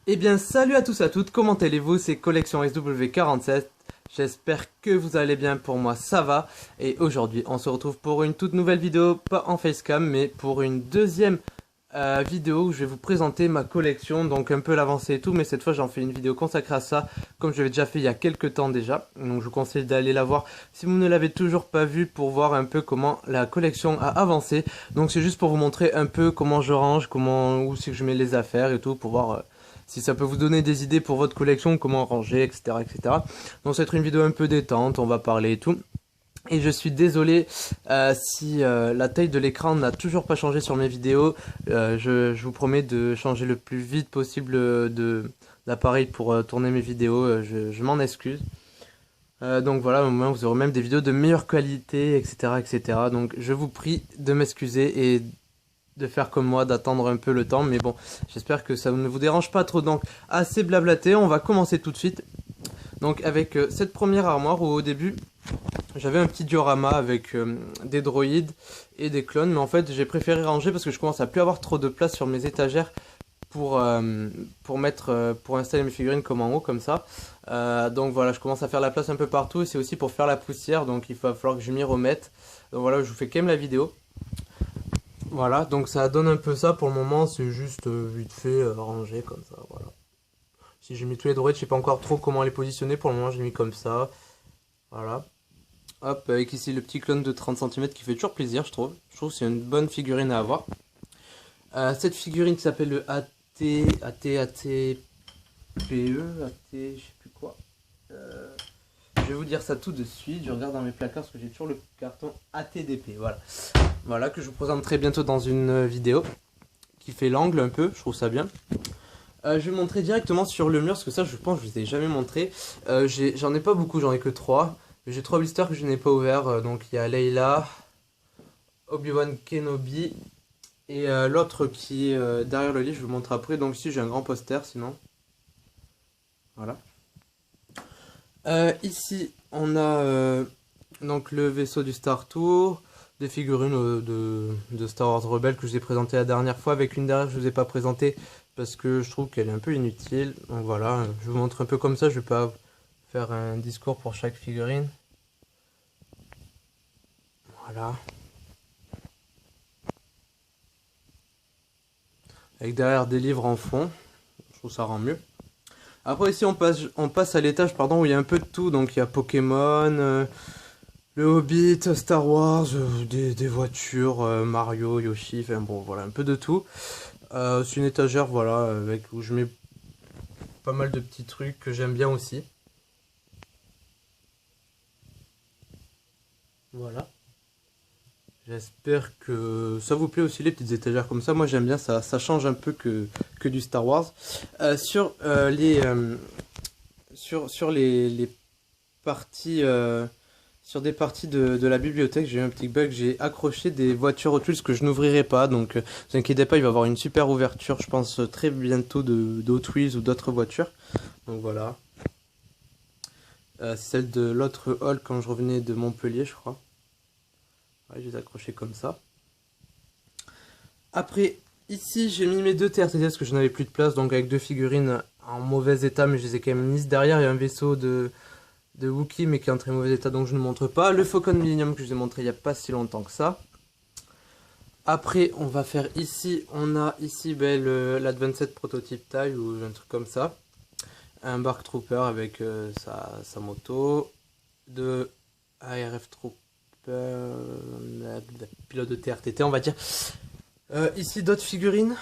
Eh bien, salut à tous et à toutes, comment allez-vous? C'est Collection SW47. J'espère que vous allez bien, pour moi ça va. Et aujourd'hui, on se retrouve pour une toute nouvelle vidéo, pas en facecam, mais pour une deuxième vidéo où je vais vous présenter ma collection. Donc un peu l'avancée et tout, mais cette fois j'en fais une vidéo consacrée à ça, comme je l'avais déjà fait il y a quelques temps déjà. Donc je vous conseille d'aller la voir si vous ne l'avez toujours pas vue, pour voir un peu comment la collection a avancé. Donc c'est juste pour vous montrer un peu comment je range, où c'est que je mets les affaires et tout, pour voir... si ça peut vous donner des idées pour votre collection, comment ranger, etc., etc. Donc ça va être une vidéo un peu détente, on va parler et tout. Et je suis désolé si la taille de l'écran n'a toujours pas changé sur mes vidéos. Je vous promets de changer le plus vite possible d'appareil pour tourner mes vidéos. Je m'en excuse. Donc voilà, au moins vous aurez même des vidéos de meilleure qualité, etc., etc. Donc je vous prie de m'excuser et de faire comme moi, d'attendre un peu le temps. Mais bon, j'espère que ça ne vous dérange pas trop. Donc assez blablaté, on va commencer tout de suite. Donc avec cette première armoire où au début j'avais un petit diorama avec des droïdes et des clones, mais en fait j'ai préféré ranger parce que je commence à plus avoir trop de place sur mes étagères pour installer mes figurines comme en haut, comme ça. Donc voilà, je commence à faire la place un peu partout, et c'est aussi pour faire la poussière, donc il va falloir que je m'y remette. Donc voilà, je vous fais quand même la vidéo. Voilà, donc ça donne un peu ça pour le moment, c'est juste vite fait rangé comme ça, voilà. Si j'ai mis tous les droïdes, je sais pas encore trop comment les positionner, pour le moment j'ai mis comme ça. Voilà. Hop, avec ici le petit clone de 30 cm qui fait toujours plaisir, je trouve. Je trouve que c'est une bonne figurine à avoir. Cette figurine qui s'appelle le ATPE, je sais plus quoi. Je vais vous dire ça tout de suite. Je regarde dans mes placards parce que j'ai toujours le carton ATDP. Voilà. Voilà, que je vous présenterai bientôt dans une vidéo qui fait l'angle un peu. Je trouve ça bien. Je vais montrer directement sur le mur parce que ça, je pense que je vous ai jamais montré. J'en ai pas beaucoup, j'en ai que 3. J'ai 3 blisters que je n'ai pas ouverts. Donc il y a Leila, Obi-Wan Kenobi et l'autre qui est derrière le lit. Je vous montre après. Donc ici, j'ai un grand poster sinon. Voilà. Ici, on a donc le vaisseau du Star Tour, des figurines de Star Wars Rebelle que je vous ai présenté la dernière fois, avec une derrière que je vous ai pas présentée parce que je trouve qu'elle est un peu inutile. Donc voilà, je vous montre un peu comme ça, je vais pas faire un discours pour chaque figurine. Voilà. Avec derrière des livres en fond, je trouve ça rend mieux. Après ici on passe à l'étage pardon où il y a un peu de tout, donc il y a Pokémon, le Hobbit, Star Wars, des voitures, Mario, Yoshi, enfin bon voilà un peu de tout. C'est une étagère voilà où je mets pas mal de petits trucs que j'aime bien aussi. Voilà. J'espère que ça vous plaît aussi les petites étagères comme ça. Moi j'aime bien ça, ça change un peu que du Star Wars. Sur les parties, sur des parties de la bibliothèque, j'ai eu un petit bug. J'ai accroché des voitures Hot Wheels que je n'ouvrirai pas. Donc vous inquiétez pas, il va y avoir une super ouverture, je pense très bientôt de Hot Wheels ou d'autres voitures. Donc voilà. C'est celle de l'autre hall quand je revenais de Montpellier, je crois. Ouais, je les ai accrochés comme ça. Après, ici, j'ai mis mes deux TRTT parce que je n'avais plus de place, donc avec deux figurines en mauvais état, mais je les ai quand même mises. Derrière, il y a un vaisseau de Wookiee, mais qui est en très mauvais état, donc je ne montre pas. Le Faucon Millennium que je vous ai montré il n'y a pas si longtemps que ça. Après, on va faire ici, on a ici ben, l'Advanced Prototype Taille ou un truc comme ça. Un Bark Trooper avec sa moto. Deux ARF Trooper, pilote de TRTT, on va dire. Ici, d'autres figurines.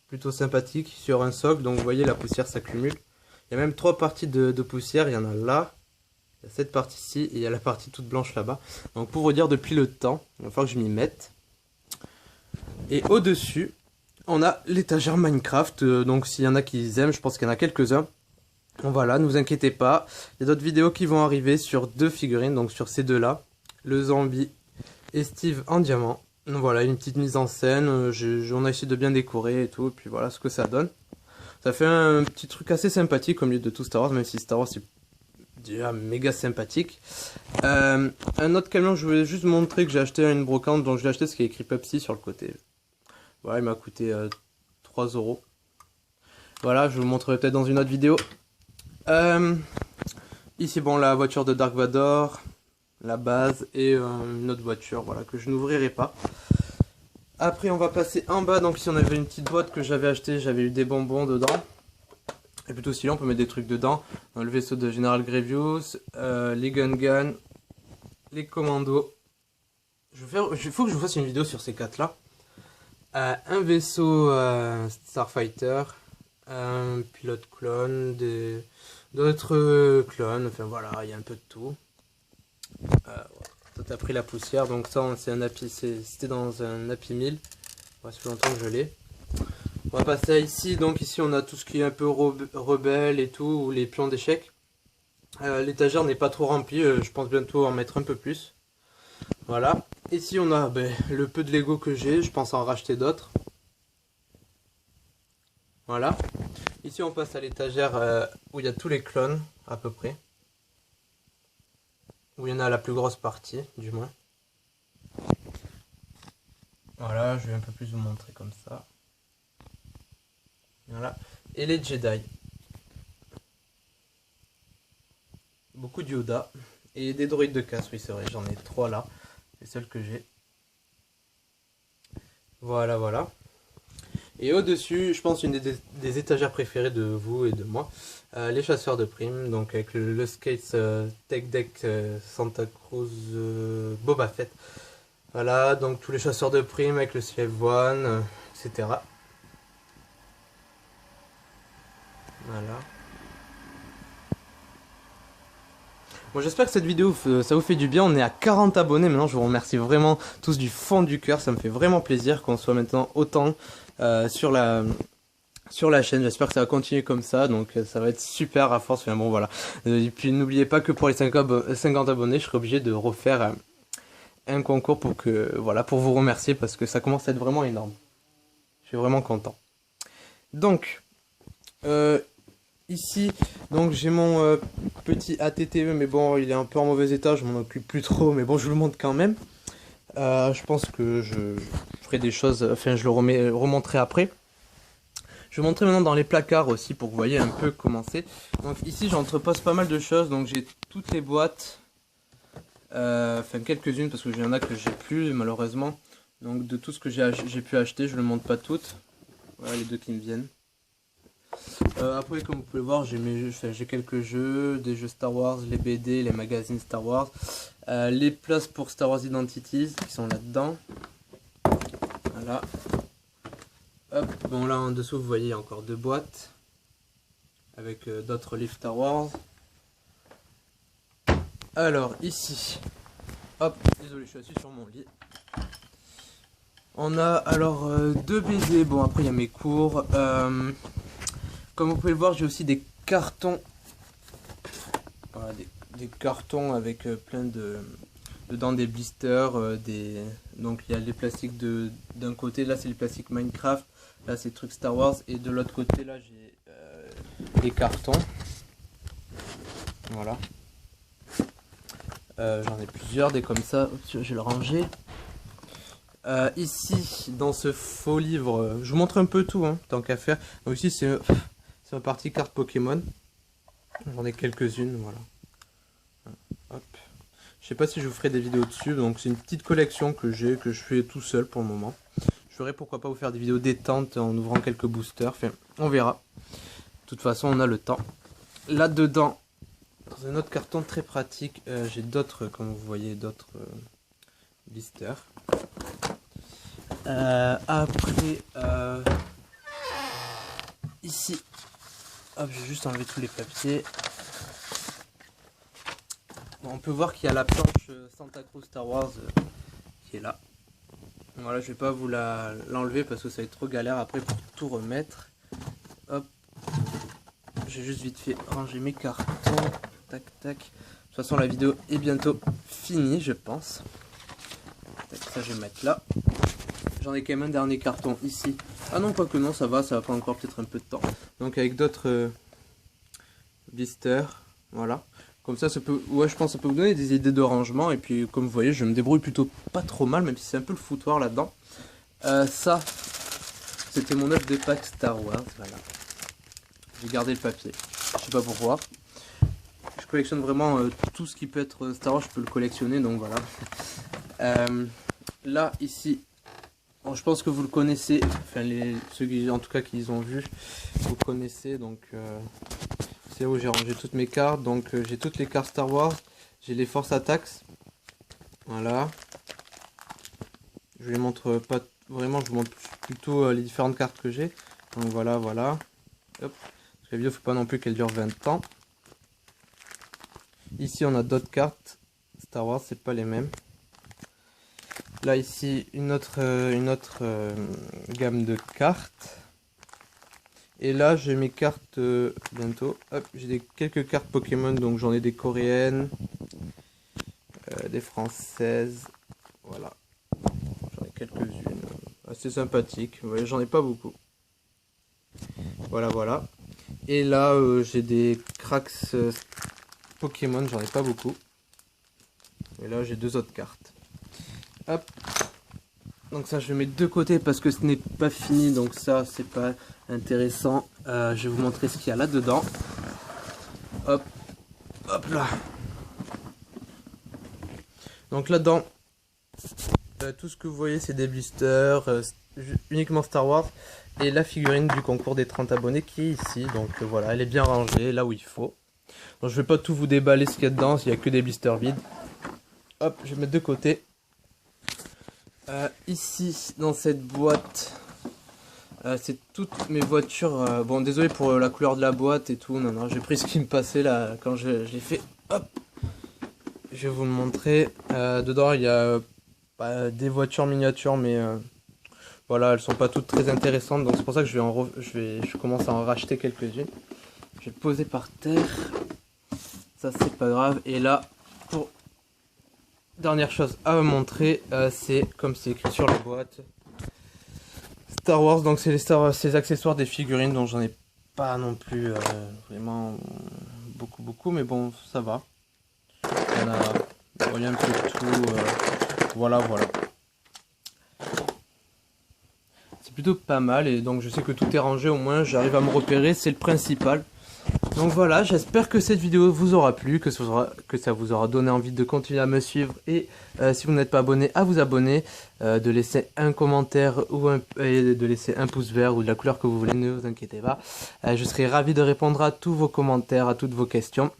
Plutôt sympathique sur un socle, donc vous voyez la poussière s'accumule. Il y a même trois parties de poussière, il y en a là, il y a cette partie-ci et il y a la partie toute blanche là-bas. Donc pour vous dire depuis le temps, il va falloir que je m'y mette. Et au-dessus, on a l'étagère Minecraft, donc s'il y en a qui aiment, je pense qu'il y en a quelques-uns. Donc voilà, ne vous inquiétez pas, il y a d'autres vidéos qui vont arriver sur deux figurines, donc sur ces deux-là, le zombie et Steve en diamant. Donc voilà, une petite mise en scène, on a essayé de bien décorer et tout, et puis voilà ce que ça donne. Ça fait un petit truc assez sympathique au milieu de tout Star Wars, même si Star Wars c'est déjà méga sympathique. Un autre camion que je voulais juste montrer que j'ai acheté à une brocante, donc je l'ai acheté parce qu'il y a écrit Pepsi sur le côté. Voilà, il m'a coûté 3 euros. Voilà, je vous montrerai peut-être dans une autre vidéo. Ici, bon, la voiture de Dark Vador, la base et une autre voiture, voilà, que je n'ouvrirai pas. Après, on va passer en bas. Donc ici, on avait une petite boîte que j'avais achetée. J'avais eu des bonbons dedans. Et plutôt stylé, on peut mettre des trucs dedans. Dans le vaisseau de General Grievous, les Gun, les commandos. Il faut que je vous fasse une vidéo sur ces 4 là. Un vaisseau Starfighter, un pilote clone, d'autres clones, enfin voilà, il y a un peu de tout. Ça a pris la poussière, donc ça c'était dans un Happy Meal. Ça fait longtemps que je l'ai. On va passer à ici, donc ici on a tout ce qui est un peu rebelle et tout, ou les pions d'échecs. L'étagère n'est pas trop remplie, je pense bientôt en mettre un peu plus. Voilà. Ici on a le peu de Lego que j'ai, je pense en racheter d'autres. Voilà. Ici on passe à l'étagère où il y a tous les clones, à peu près. Où il y en a la plus grosse partie, du moins. Voilà, je vais un peu plus vous montrer comme ça. Voilà. Et les Jedi. Beaucoup de Yoda. Et des droïdes de casse, oui c'est vrai, j'en ai 3 là. Les seuls que j'ai. Voilà, voilà. Et au-dessus, je pense une des étagères préférées de vous et de moi. Les chasseurs de primes, donc avec le Skates Tech Deck Santa Cruz Boba Fett. Voilà, donc tous les chasseurs de primes avec le Slave One, etc. Voilà. Bon, j'espère que cette vidéo, ça vous fait du bien. On est à 40 abonnés maintenant. Je vous remercie vraiment tous du fond du cœur. Ça me fait vraiment plaisir qu'on soit maintenant autant sur la chaîne. J'espère que ça va continuer comme ça. Donc ça va être super à force. Enfin, bon, voilà. Et puis n'oubliez pas que pour les 50 abonnés, je serai obligé de refaire un concours pour vous remercier parce que ça commence à être vraiment énorme. Je suis vraiment content. Donc, ici, donc j'ai mon petit ATTE, mais bon, il est un peu en mauvais état, je m'en occupe plus trop, mais bon, je vous le montre quand même. Je pense que je ferai des choses, enfin, je le remonterai après. Je vais montrer maintenant dans les placards aussi pour que vous voyez un peu comment c'est. Donc ici, j'entrepose pas mal de choses, donc j'ai toutes les boîtes, enfin quelques-unes parce que il y en a que j'ai plus malheureusement. Donc de tout ce que j'ai pu acheter, je ne le montre pas toutes. Voilà les 2 qui me viennent. Après, comme vous pouvez voir, j'ai quelques jeux, des jeux Star Wars, les BD, les magazines Star Wars, les places pour Star Wars Identities qui sont là-dedans. Voilà. Hop, bon là en dessous vous voyez encore 2 boîtes avec d'autres livres Star Wars. Alors ici, hop, désolé, je suis assis sur mon lit. On a alors 2 BD, bon après il y a mes cours. Comme vous pouvez le voir, j'ai aussi des cartons. Voilà, des cartons avec plein dedans des blisters. Donc il y a les plastiques d'un côté, là c'est les plastiques Minecraft, là c'est trucs Star Wars, et de l'autre côté là j'ai des cartons. Voilà. J'en ai plusieurs, des comme ça. Oups, je vais le ranger. Ici, dans ce faux livre, je vous montre un peu tout, hein, tant qu'à faire. Donc ici c'est ma partie carte Pokémon. J'en ai quelques-unes, voilà. Hop. Je sais pas si je vous ferai des vidéos dessus, donc c'est une petite collection que je fais tout seul pour le moment. Je ferai pourquoi pas vous faire des vidéos détente en ouvrant quelques boosters, enfin, on verra. De toute façon, on a le temps. Là-dedans, dans un autre carton très pratique, j'ai d'autres, comme vous voyez, d'autres blisters. Après, ici, hop, je vais juste enlever tous les papiers. Bon, on peut voir qu'il y a la planche Santa Cruz Star Wars qui est là. Voilà, je vais pas vous l'enlever parce que ça va être trop galère après pour tout remettre. Hop, j'ai juste vite fait ranger mes cartons. Tac, tac. De toute façon, la vidéo est bientôt finie, je pense. Tac, ça, je vais mettre là. J'en ai quand même un dernier carton ici. Ah non, quoique non, ça va prendre encore peut-être un peu de temps. Donc avec d'autres blisters, voilà. Comme ça peut, ouais, je pense que ça peut vous donner des idées de rangement. Et puis comme vous voyez, je me débrouille plutôt pas trop mal, même si c'est un peu le foutoir là-dedans. Ça, c'était mon œuf de Pâques Star Wars, voilà. j'ai gardé le papier. Je sais pas pourquoi. Je collectionne vraiment tout ce qui peut être Star Wars, je peux le collectionner, donc voilà. Là, ici, bon, je pense que vous le connaissez, enfin ceux qui, en tout cas qui les ont vus, vous connaissez, donc c'est où j'ai rangé toutes mes cartes. Donc j'ai toutes les cartes Star Wars, j'ai les Force Attacks, voilà. Je les montre pas vraiment, je vous montre plutôt les différentes cartes que j'ai. Donc voilà, voilà. Hop. Parce que la vidéo, faut pas non plus qu'elle dure 20 ans. Ici, on a d'autres cartes Star Wars, c'est pas les mêmes. Là, ici, une autre gamme de cartes. Et là, j'ai mes cartes bientôt. Hop, j'ai quelques cartes Pokémon, donc j'en ai des coréennes, des françaises. Voilà. J'en ai quelques-unes assez sympathiques. Vous voyez, j'en ai pas beaucoup. Voilà, voilà. Et là, j'ai des cracks Pokémon, j'en ai pas beaucoup. Et là, j'ai deux autres cartes. Hop. Donc ça, je vais mettre de côté parce que ce n'est pas fini. Donc ça, c'est pas intéressant. Je vais vous montrer ce qu'il y a là-dedans. Hop. Hop là. Donc là-dedans, tout ce que vous voyez, c'est des blisters, uniquement Star Wars. Et la figurine du concours des 30 abonnés qui est ici. Donc voilà, elle est bien rangée, là où il faut. Donc je vais pas tout vous déballer ce qu'il y a dedans, il n'y a que des blisters vides. Hop, je vais mettre de côté. Ici, dans cette boîte, c'est toutes mes voitures. Bon, désolé pour la couleur de la boîte et tout. Non, non, j'ai pris ce qui me passait là quand je l'ai fait. Hop, je vais vous le montrer. Dedans, il y a des voitures miniatures, mais voilà, elles sont pas toutes très intéressantes. Donc c'est pour ça que je commence à en racheter quelques-unes. Je vais le poser par terre. Ça, c'est pas grave. Et là, pour dernière chose à vous montrer, c'est comme c'est écrit sur la boîte Star Wars. Donc c'est ces accessoires des figurines dont j'en ai pas non plus vraiment beaucoup, mais bon, ça va. On a, vous voyez un peu tout. Voilà. C'est plutôt pas mal et donc je sais que tout est rangé, au moins j'arrive à me repérer, c'est le principal. Donc voilà, j'espère que cette vidéo vous aura plu, que ça vous aura donné envie de continuer à me suivre et si vous n'êtes pas abonné, à vous abonner, de laisser un commentaire et de laisser un pouce vert ou de la couleur que vous voulez, ne vous inquiétez pas. Je serai ravi de répondre à tous vos commentaires, à toutes vos questions.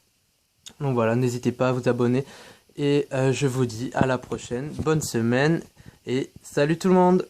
Donc voilà, n'hésitez pas à vous abonner et je vous dis à la prochaine, bonne semaine et salut tout le monde!